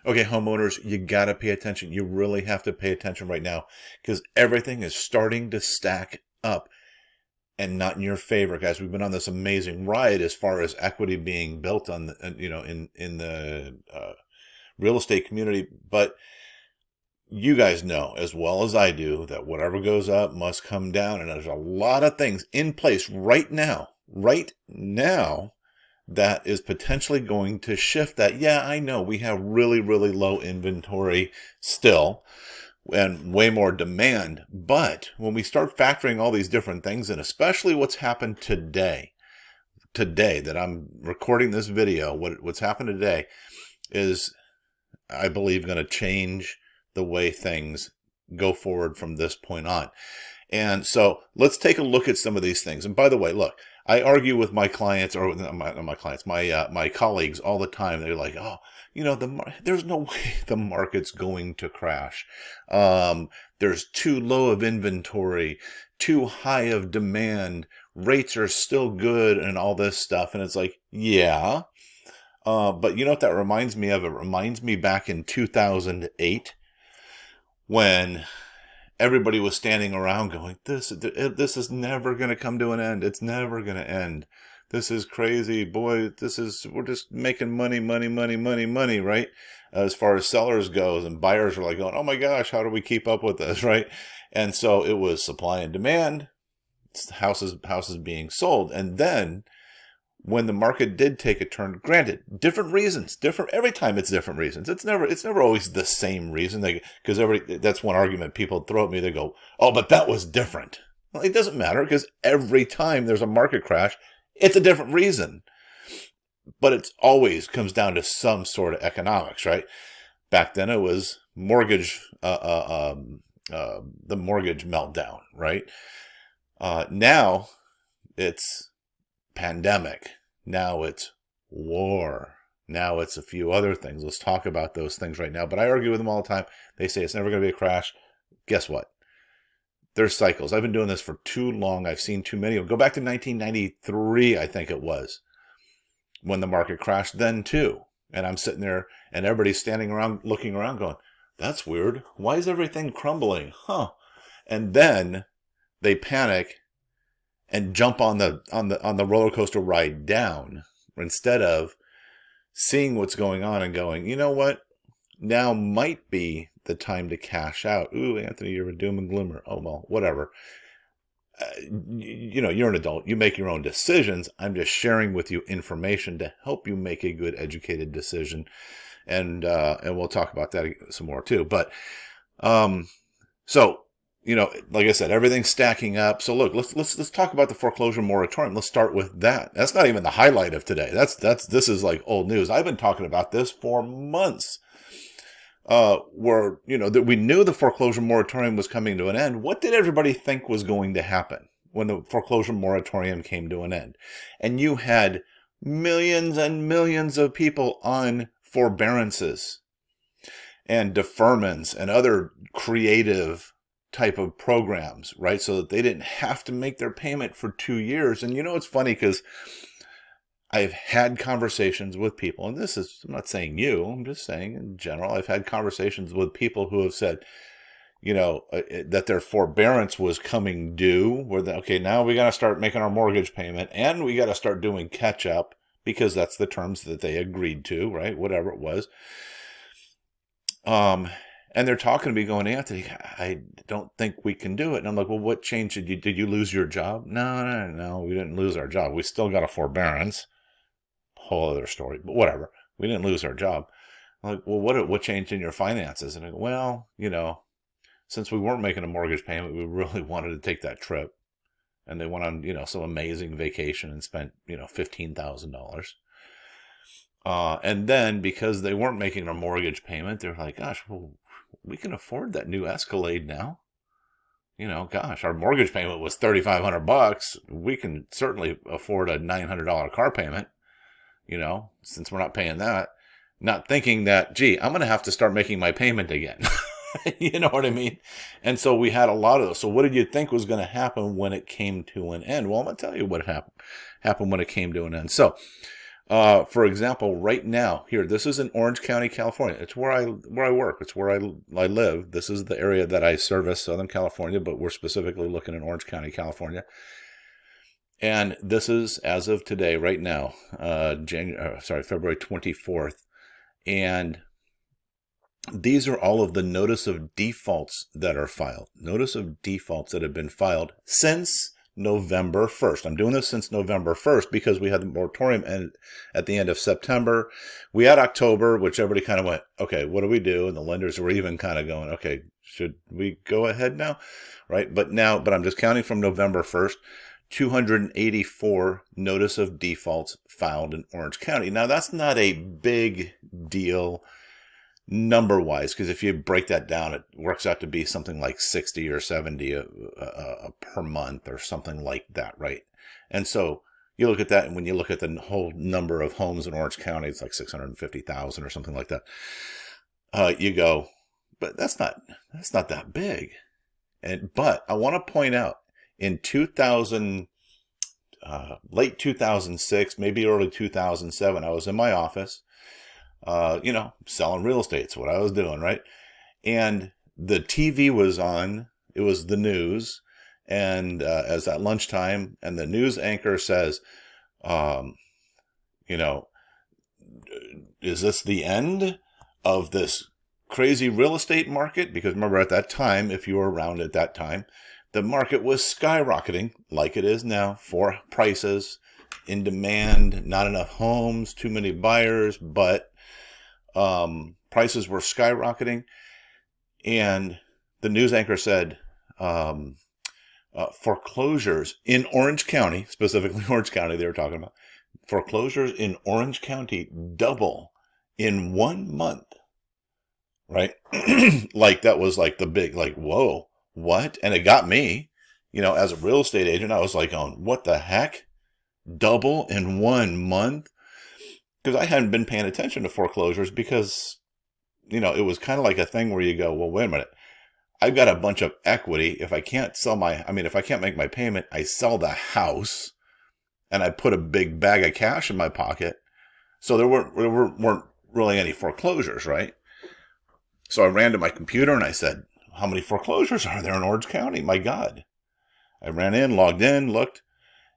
Okay, homeowners, you got to pay attention. You really have to pay attention right now because everything is starting to stack up and not in your favor, guys. We've been on this amazing ride as far as equity being built on the, in the real estate community, but you guys know as well as I do that whatever goes up must come down, and there's a lot of things in place right now, that is potentially going to shift that. Yeah, I know we have really, really low inventory still and way more demand. But when we start factoring all these different things in, especially what's happened today that I'm recording this video, what's happened today is, I believe, going to change the way things go forward from this point on. And so let's take a look at some of these things. And by the way, look, I argue with my clients, or my clients, my colleagues all the time. They're like, oh, there's no way the market's going to crash. There's too low of inventory, too high of demand. Rates are still good and all this stuff. And it's like, yeah. But you know what that reminds me of? It reminds me back in 2008 when everybody was standing around going, this is never going to come to an end. It's never going to end. This is crazy. Boy, we're just making money, right? As far as sellers goes, and buyers are like going, oh my gosh, how do we keep up with this, right? And so it was supply and demand, houses being sold. And then when the market did take a turn, granted, different reasons, every time it's different reasons. It's never always the same reason. Because that's one argument people throw at me. They go, oh, but that was different. Well, it doesn't matter, because every time there's a market crash, it's a different reason. But it always comes down to some sort of economics, right? Back then it was mortgage, the mortgage meltdown, right? Now it's pandemic. Now it's war. Now it's a few other things. Let's talk about those things right now. But I argue with them all the time. They say it's never going to be a crash. Guess what? There's cycles. I've been doing this for too long. I've seen too many of them. Go back to 1993, I think it was, when the market crashed then too. And I'm sitting there and everybody's standing around, looking around going, that's weird. Why is everything crumbling? Huh? And then they panic and jump on the roller coaster ride down, instead of seeing what's going on and going, you know what? Now might be the time to cash out. Ooh, Anthony, you're a doom and gloomer. Oh, well, whatever. You're an adult. You make your own decisions. I'm just sharing with you information to help you make a good, educated decision. And we'll talk about that some more too. But, so, like I said, everything's stacking up. So look, let's talk about the foreclosure moratorium. Let's start with that. That's not even the highlight of today. This is like old news. I've been talking about this for months. Where, that we knew the foreclosure moratorium was coming to an end. What did everybody think was going to happen when the foreclosure moratorium came to an end? And you had millions and millions of people on forbearances and deferments and other creative type of programs, right? So that they didn't have to make their payment for 2 years. And it's funny because I've had conversations with people, and I'm not saying you, I'm just saying in general, I've had conversations with people who have said, that their forbearance was coming due, okay, now we got to start making our mortgage payment and we got to start doing catch up because that's the terms that they agreed to, right? Whatever it was. And they're talking to me going, Anthony, I don't think we can do it. And I'm like, well, what changed? Did you lose your job? No, we didn't lose our job. We still got a forbearance. Whole other story, but whatever. We didn't lose our job. I'm like, well, what changed in your finances? And I go, well, since we weren't making a mortgage payment, we really wanted to take that trip. And they went on, some amazing vacation and spent, $15,000. And then because they weren't making a mortgage payment, they're like, gosh, well, we can afford that new Escalade now. Gosh, our mortgage payment was $3,500. We can certainly afford a $900 car payment, since we're not paying that. Not thinking that, gee, I'm going to have to start making my payment again. You know what I mean? And so we had a lot of those. So what did you think was going to happen when it came to an end? Well, I'm going to tell you what happened when it came to an end. So For example, right now, here, this is in Orange County, California. It's where I work. It's where I live. This is the area that I service, Southern California, but we're specifically looking at Orange County, California. And this is as of today, right now, February 24th. And these are all of the notice of defaults that are filed. Notice of defaults that have been filed since November 1st. I'm doing this since November 1st because we had the moratorium at the end of September. We had October, which everybody kind of went, okay, what do we do? And the lenders were even kind of going, okay, should we go ahead now? Right? But I'm just counting from November 1st. 284 notice of defaults filed in Orange County. Now, that's not a big deal number-wise, because if you break that down, it works out to be something like 60 or 70 per month or something like that, right? And so you look at that, and when you look at the whole number of homes in Orange County, it's like 650,000 or something like that. You go, but that's not that big. But I want to point out, in late 2006, maybe early 2007, I was in my office, selling real estate. It's what I was doing, right? And the TV was on. It was the news. And as at lunchtime, and the news anchor says, is this the end of this crazy real estate market? Because remember, at that time, if you were around at that time, the market was skyrocketing like it is now for prices, in demand, not enough homes, too many buyers, but prices were skyrocketing. And the news anchor said, foreclosures in Orange County, specifically Orange County they were talking about, foreclosures in Orange County double in 1 month, right? Like that was like the big, like, whoa. What? And it got me, as a real estate agent, I was like, what the heck? Double in 1 month? Because I hadn't been paying attention to foreclosures because, it was kind of like a thing where you go, well, wait a minute. I've got a bunch of equity. If I can't if I can't make my payment, I sell the house and I put a big bag of cash in my pocket. So there weren't really any foreclosures, right? So I ran to my computer and I said, how many foreclosures are there in Orange County? My God. I ran in, logged in, looked,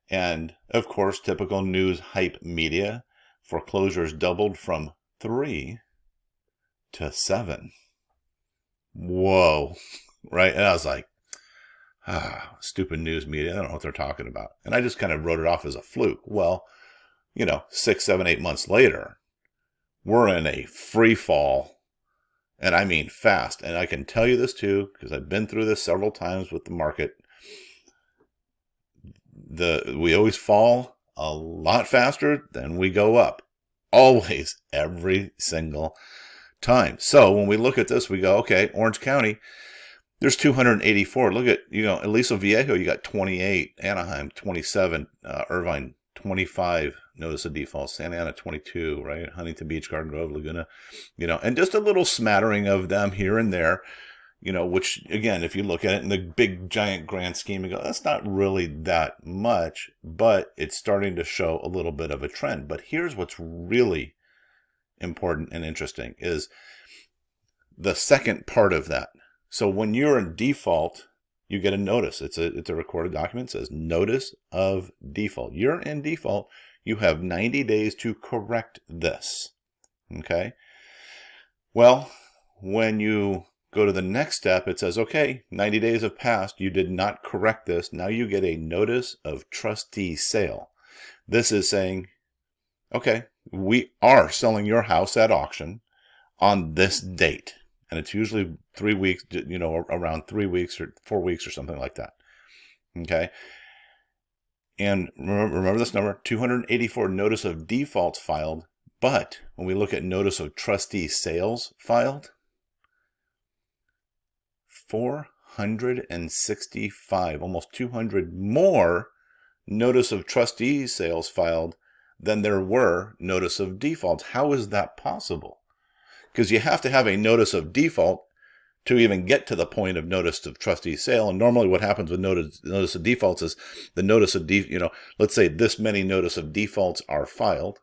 and of course, typical news hype media, foreclosures doubled from 3 to 7. Whoa. Right? And I was like, stupid news media. I don't know what they're talking about. And I just kind of wrote it off as a fluke. Well, 6, 7, 8 months later, we're in a free fall. And I mean fast. And I can tell you this too, because I've been through this several times with the market. We always fall a lot faster than we go up. Always, every single time. So when we look at this, we go, okay, Orange County, there's 284. Look at, Aliso Viejo, you got 28, Anaheim, 27, Irvine, 25, notice of default, Santa Ana 22, right? Huntington Beach, Garden Grove, Laguna, and just a little smattering of them here and there, which again, if you look at it in the big giant grand scheme, you go, that's not really that much, but it's starting to show a little bit of a trend. But here's what's really important and interesting is the second part of that. So when you're in default, you get a notice. It's a recorded document. It says notice of default. You're in default. You have 90 days to correct this. Okay. Well, when you go to the next step, it says, okay, 90 days have passed. You did not correct this. Now you get a notice of trustee sale. This is saying, okay, we are selling your house at auction on this date. And it's usually 3 weeks, around 3 weeks or 4 weeks or something like that. Okay. And remember this number, 284 notice of defaults filed. But when we look at notice of trustee sales filed, 465, almost 200 more notice of trustee sales filed than there were notice of defaults. How is that possible? Because you have to have a notice of default to even get to the point of notice of trustee sale. And normally what happens with notice of defaults is the notice of, let's say this many notice of defaults are filed.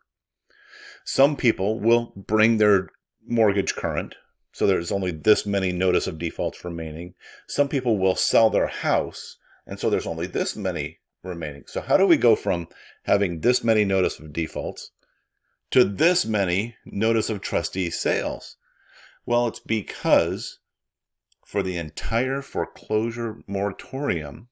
Some people will bring their mortgage current, so there's only this many notice of defaults remaining. Some people will sell their house, and so there's only this many remaining. So how do we go from having this many notice of defaults to this many notice of trustee sales? Well, it's because for the entire foreclosure moratorium,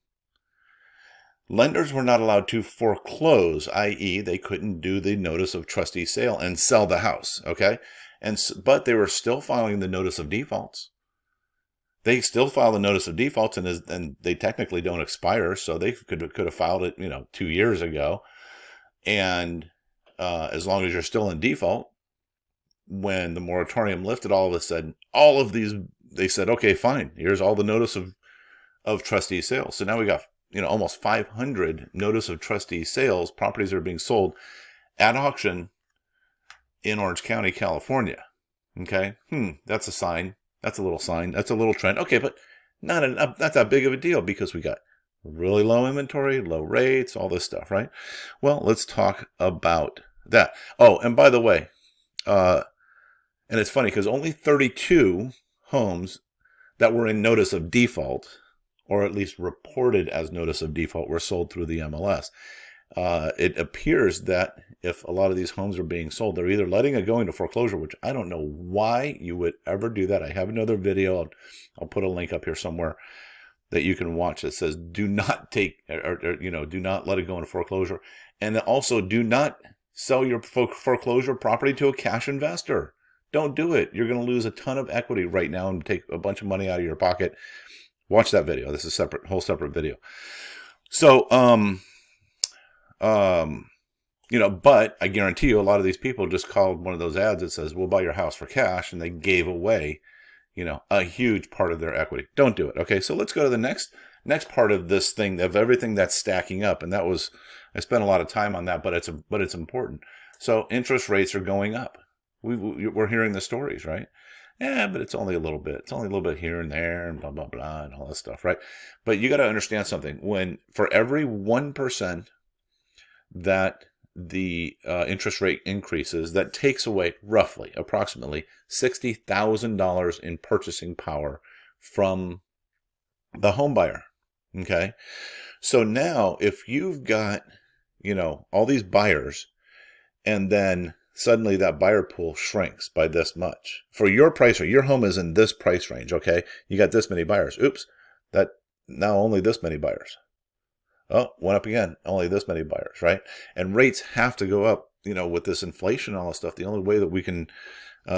lenders were not allowed to foreclose, i.e. they couldn't do the notice of trustee sale and sell the house, okay? But they were still filing the notice of defaults. They still file the notice of defaults, and they technically don't expire, so they could have filed it, 2 years ago. And as long as you're still in default, when the moratorium lifted, all of a sudden, all of these, they said, okay, fine, here's all the notice of trustee sales. So now we got almost 500 notice of trustee sales, properties that are being sold at auction in Orange County, California. Okay, that's a sign. That's a little sign. That's a little trend. Okay, but not that big of a deal because we got really low inventory, low rates, all this stuff, right? Well, let's talk about that. Oh, and by the way, and it's funny because only 32 homes that were in notice of default, or at least reported as notice of default, were sold through the MLS. It appears that if a lot of these homes are being sold, they're either letting it go into foreclosure, which I don't know why you would ever do that. I have another video. I'll put a link up here somewhere that you can watch that says do not take, or do not let it go into foreclosure. And also do not sell your foreclosure property to a cash investor. Don't do it. You're going to lose a ton of equity right now and take a bunch of money out of your pocket. Watch that video. This is a whole separate video. So, but I guarantee you a lot of these people just called one of those ads that says, we'll buy your house for cash. And they gave away, a huge part of their equity. Don't do it. Okay. So let's go to the next part of this thing, of everything that's stacking up. And I spent a lot of time on that, but it's important. So interest rates are going up. We're hearing the stories, right? Yeah, but it's only a little bit. It's only a little bit here and there and blah, blah, blah, and all that stuff, right? But you got to understand something. For every 1% that the interest rate increases, that takes away approximately $60,000 in purchasing power from the home buyer. Okay. So now if you've got, all these buyers, and then suddenly that buyer pool shrinks by this much for your price range, your home is in this price range. Okay. You got this many buyers. Oops. That now only this many buyers. Oh, went up again. Only this many buyers, right? And rates have to go up, with this inflation and all this stuff. The only way that we can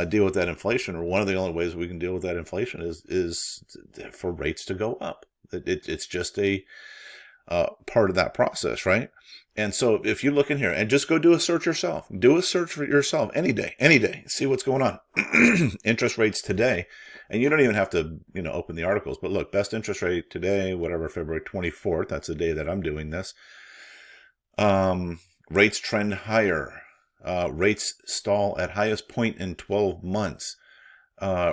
deal with that inflation, or one of the only ways we can deal with that inflation, is for rates to go up. It's just a part of that process, right? And so if you look in here and just go do a search yourself, for yourself any day, see what's going on. Interest rates today. And you don't even have to, open the articles, but look, best interest rate today, whatever, February 24th. That's the day that I'm doing this. Rates trend higher. Rates stall at highest point in 12 months.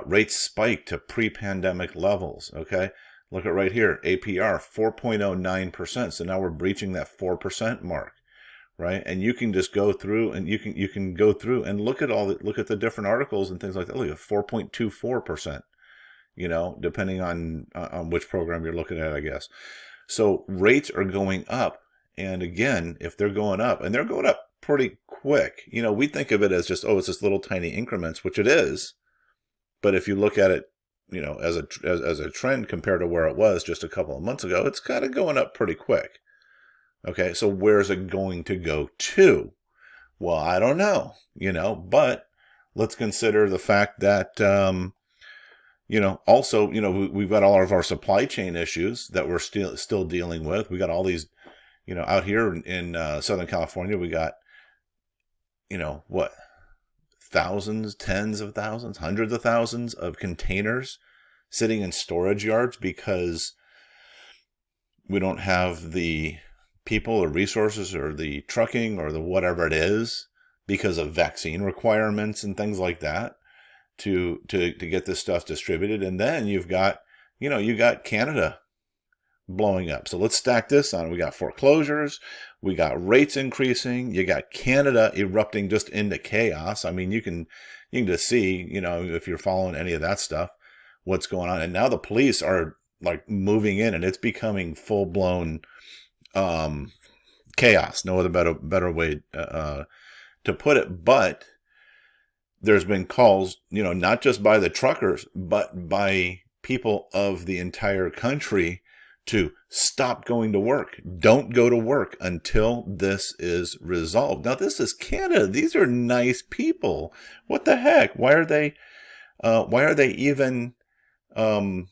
Rates spike to pre-pandemic levels. Okay. Look at right here, APR 4.09%. So now we're breaching that 4% mark, right? And you can just go through and you can go through and look at the different articles and things like that. Look at 4.24%, depending on which program you're looking at, I guess. So rates are going up. And again, if they're going up, and they're going up pretty quick, we think of it as just, it's just little tiny increments, which it is. But if you look at it, as a trend compared to where it was just a couple of months ago, it's kind of going up pretty quick. Okay, so where's it going to go to? Well, I don't know, but let's consider the fact that, also, we've got all of our supply chain issues that we're still dealing with. We got all these, out here in Southern California, we got, thousands, tens of thousands, hundreds of thousands of containers sitting in storage yards because we don't have the people or resources or the trucking or the whatever it is because of vaccine requirements and things like that to get this stuff distributed. And then you've got, you got Canada blowing up. So let's stack this on. We got foreclosures, we got rates increasing, you got Canada erupting just into chaos. I mean, you can just see, if you're following any of that stuff, what's going on. And now the police are like moving in, and it's becoming full blown chaos. No other better way to put it. But there's been calls, not just by the truckers, but by people of the entire country to stop going to work. Don't go to work until this is resolved. Now, this is Canada. These are nice people. What the heck? Why are they even, fighting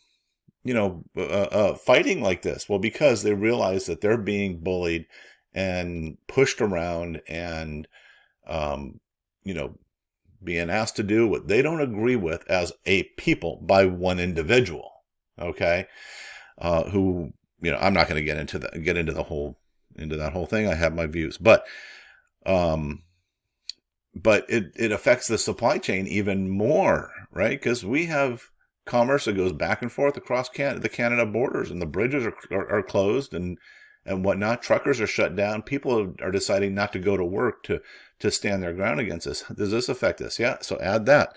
like this? Well, because they realize that they're being bullied and pushed around and, being asked to do what they don't agree with as a people by one individual. Okay. Who, I'm not going to get into that whole thing. I have my views, but it affects the supply chain even more, right? Because we have commerce that goes back and forth across the Canada borders, and the bridges are closed and whatnot. Truckers are shut down. People are deciding not to go to work to stand their ground against this. Does this affect us? Yeah. So add that.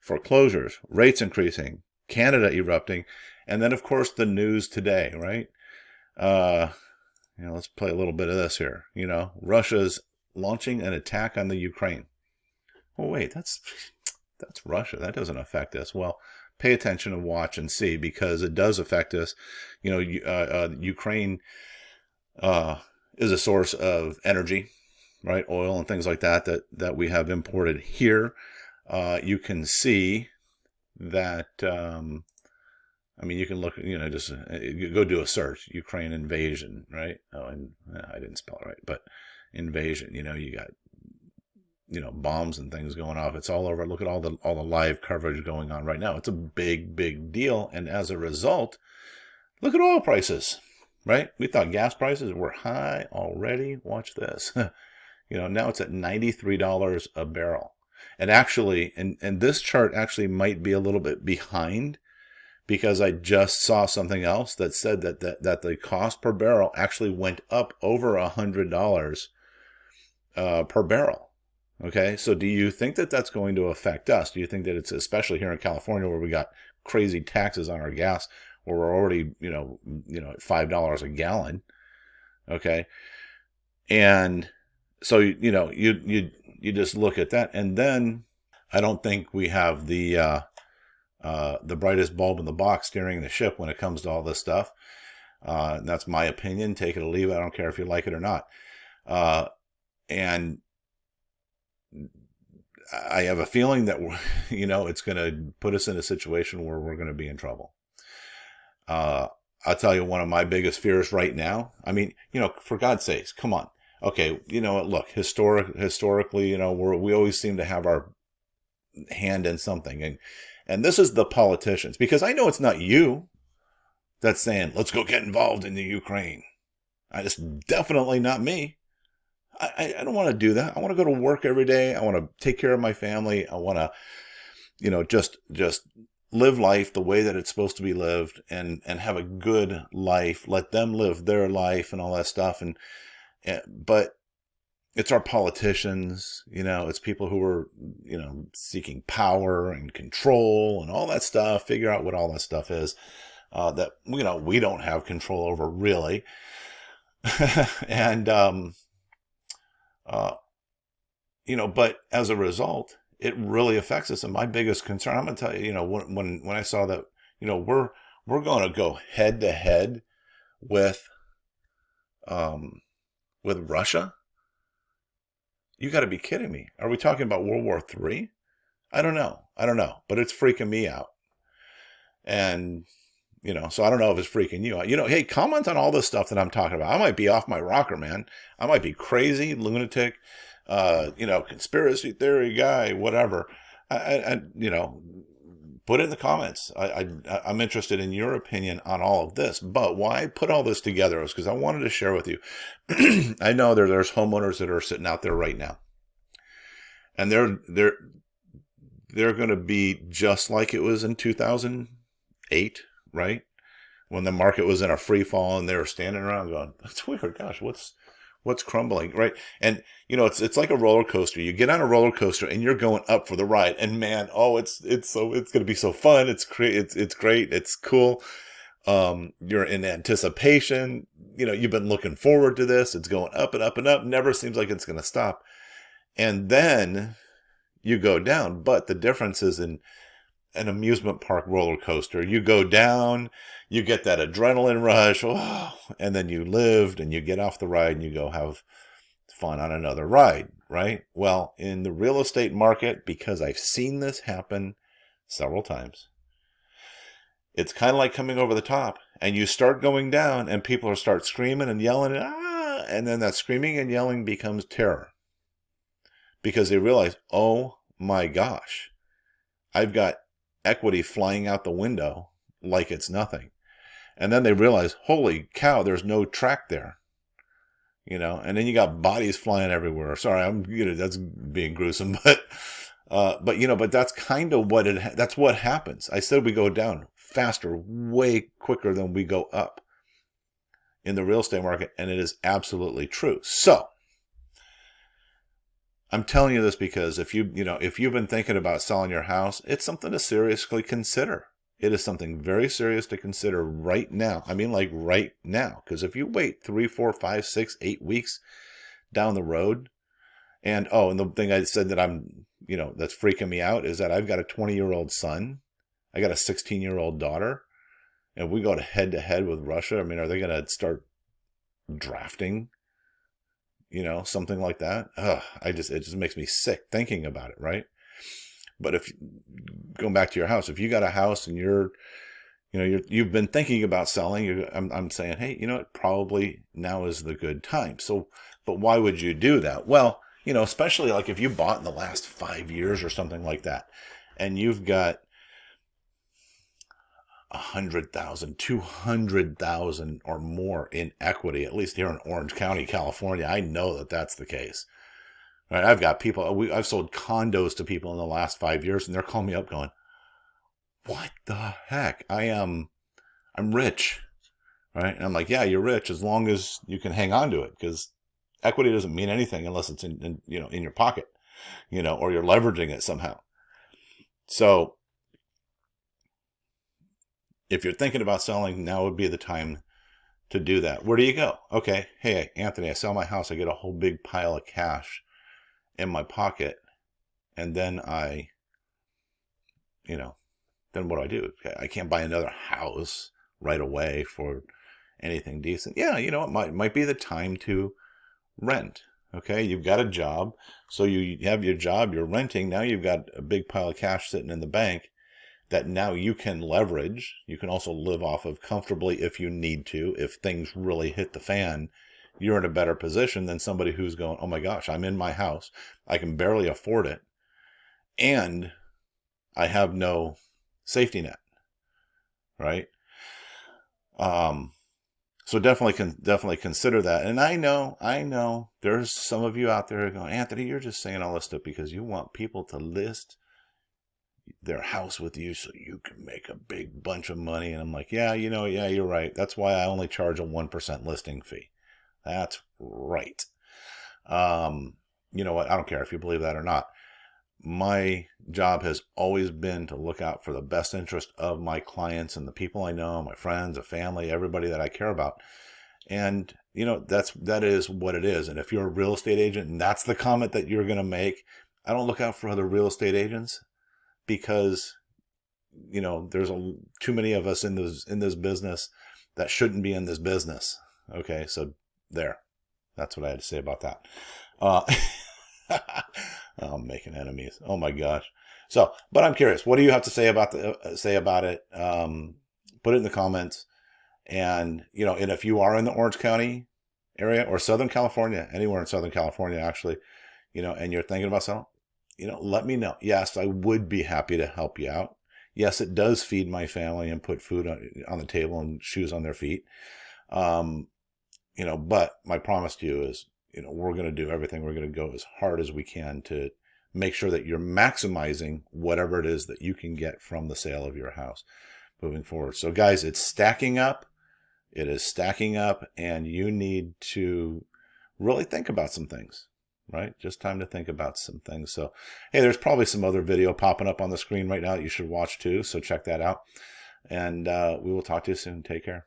Foreclosures, rates increasing, Canada erupting. And then, of course, the news today, right? Let's play a little bit of this here. Russia's launching an attack on the Ukraine. Oh, wait, that's Russia. That doesn't affect us. Well, pay attention and watch and see, because it does affect us. Ukraine is a source of energy, right? Oil and things like that we have imported here. You can see that... you can look, just go do a search, Ukraine invasion, right? Oh, and I didn't spell it right, but invasion, you got, bombs and things going off. It's all over. Look at all the live coverage going on right now. It's a big, big deal. And as a result, look at oil prices, right? We thought gas prices were high already. Watch this. Now it's at $93 a barrel. And actually, and this chart actually might be a little bit behind, because I just saw something else that said that the cost per barrel actually went up over $100 per barrel. Okay, so do you think that that's going to affect us? Do you think that it's, especially here in California, where we got crazy taxes on our gas, where we're already at $5 a gallon? Okay, and so you just look at that, and then I don't think we have the brightest bulb in the box steering the ship when it comes to all this stuff. That's my opinion. Take it or leave it. I don't care if you like it or not. And I have a feeling that it's going to put us in a situation where we're going to be in trouble. I'll tell you, one of my biggest fears right now. I mean, for God's sakes, come on. Okay, look, historically, we always seem to have our hand in something, and this is the politicians, because I know it's not you that's saying, let's go get involved in the Ukraine. It's definitely not me. I don't want to do that. I want to go to work every day. I want to take care of my family. I want to, just live life the way that it's supposed to be lived, and have a good life. Let them live their life and all that stuff. But it's our politicians, it's people who are, seeking power and control and all that stuff. Figure out what all that stuff is, that, we don't have control over, really. And, but as a result, it really affects us. And my biggest concern, I'm going to tell you, when I saw that, we're going to go head to head with Russia. You got to be kidding me. Are we talking about World War III? I don't know, but it's freaking me out. And, so I don't know if it's freaking you out. Hey, comment on all this stuff that I'm talking about. I might be off my rocker, man. I might be crazy, lunatic, conspiracy theory guy, whatever. I put it in the comments. I'm interested in your opinion on all of this. But why I put all this together is because I wanted to share with you. I know there's homeowners that are sitting out there right now, and they're going to be just like it was in 2008, right? when the market was in a free fall and they were standing around going, that's weird. Gosh, what's crumbling, right? And it's like a roller coaster. You get on a roller coaster and you're going up for the ride, and man, oh, it's going to be so fun. It's great. It's cool. You're in anticipation. You've been looking forward to this. It's going up and up and up. Never seems like it's going to stop. And then you go down. But the difference is in an amusement park roller coaster, you go down, you get that adrenaline rush, and then you lived and you get off the ride and you go have fun on another ride, right? Well, in the real estate market, because I've seen this happen several times, it's kind of like coming over the top, and you start going down and people start screaming and yelling, and then that screaming and yelling becomes terror because they realize, oh my gosh, I've got equity flying out the window like it's nothing. And then they realize, holy cow, there's no track there. And then you got bodies flying everywhere. Sorry, that's being gruesome, but that's kind of that's what happens. I said we go down faster, way quicker than we go up in the real estate market, and it is absolutely true. So I'm telling you this because if you've been thinking about selling your house, it's something to seriously consider. It is something very serious to consider right now. I mean, like right now, because if you wait 3, 4, 5, 6, 8 weeks down the road, and the thing I said that that's freaking me out is that I've got a 20-year-old son, I got a 16-year-old daughter, and if we go head to head with Russia, I mean, are they going to start drafting? Something like that. It just makes me sick thinking about it, right? But if going back to your house, if you got a house and you've been thinking about selling, I'm saying, hey, probably now is the good time. So, but why would you do that? Well, especially like if you bought in the last 5 years or something like that, and you've got 100,000, 200,000 or more in equity, at least here in Orange County, California. I know that that's the case. Right? I've got people, I've sold condos to people in the last 5 years, and they're calling me up going, what the heck? I'm rich. Right? And I'm like, yeah, you're rich as long as you can hang on to it, because equity doesn't mean anything unless it's in your pocket, or you're leveraging it somehow. So if you're thinking about selling, now would be the time to do that. Where do you go? Okay, hey, Anthony, I sell my house. I get a whole big pile of cash in my pocket. And then then what do? I can't buy another house right away for anything decent. Yeah, it might be the time to rent. Okay, you've got a job. So you have your job, you're renting. Now you've got a big pile of cash sitting in the bank that now you can leverage. You can also live off of comfortably if you need to. If things really hit the fan, you're in a better position than somebody who's going, oh my gosh, I'm in my house, I can barely afford it, and I have no safety net, right? So definitely consider that. And I know there's some of you out there going, Anthony, you're just saying all this stuff because you want people to list their house with you so you can make a big bunch of money. And I'm like, yeah, you're right. That's why I only charge a 1% listing fee. That's right. You know what? I don't care if you believe that or not. My job has always been to look out for the best interest of my clients and the people I know, my friends, the family, everybody that I care about. And, that is what it is. And if you're a real estate agent and that's the comment that you're going to make, I don't look out for other real estate agents, because there's too many of us in this business that shouldn't be in this business. Okay, so that's what I had to say about that. I'm making enemies. Oh my gosh. So, but I'm curious, what do you have to say about it? Put it in the comments. And and if you are in the Orange County area or Southern California, anywhere in Southern California actually, and you're thinking about selling, let me know. Yes, I would be happy to help you out. Yes, it does feed my family and put food on the table and shoes on their feet. But my promise to you is, we're going to do everything. We're going to go as hard as we can to make sure that you're maximizing whatever it is that you can get from the sale of your house. moving forward. So guys, it's stacking up. It is stacking up, and you need to really think about some things, right? Just time to think about some things. So, hey, there's probably some other video popping up on the screen right now that you should watch too. So check that out. And we will talk to you soon. Take care.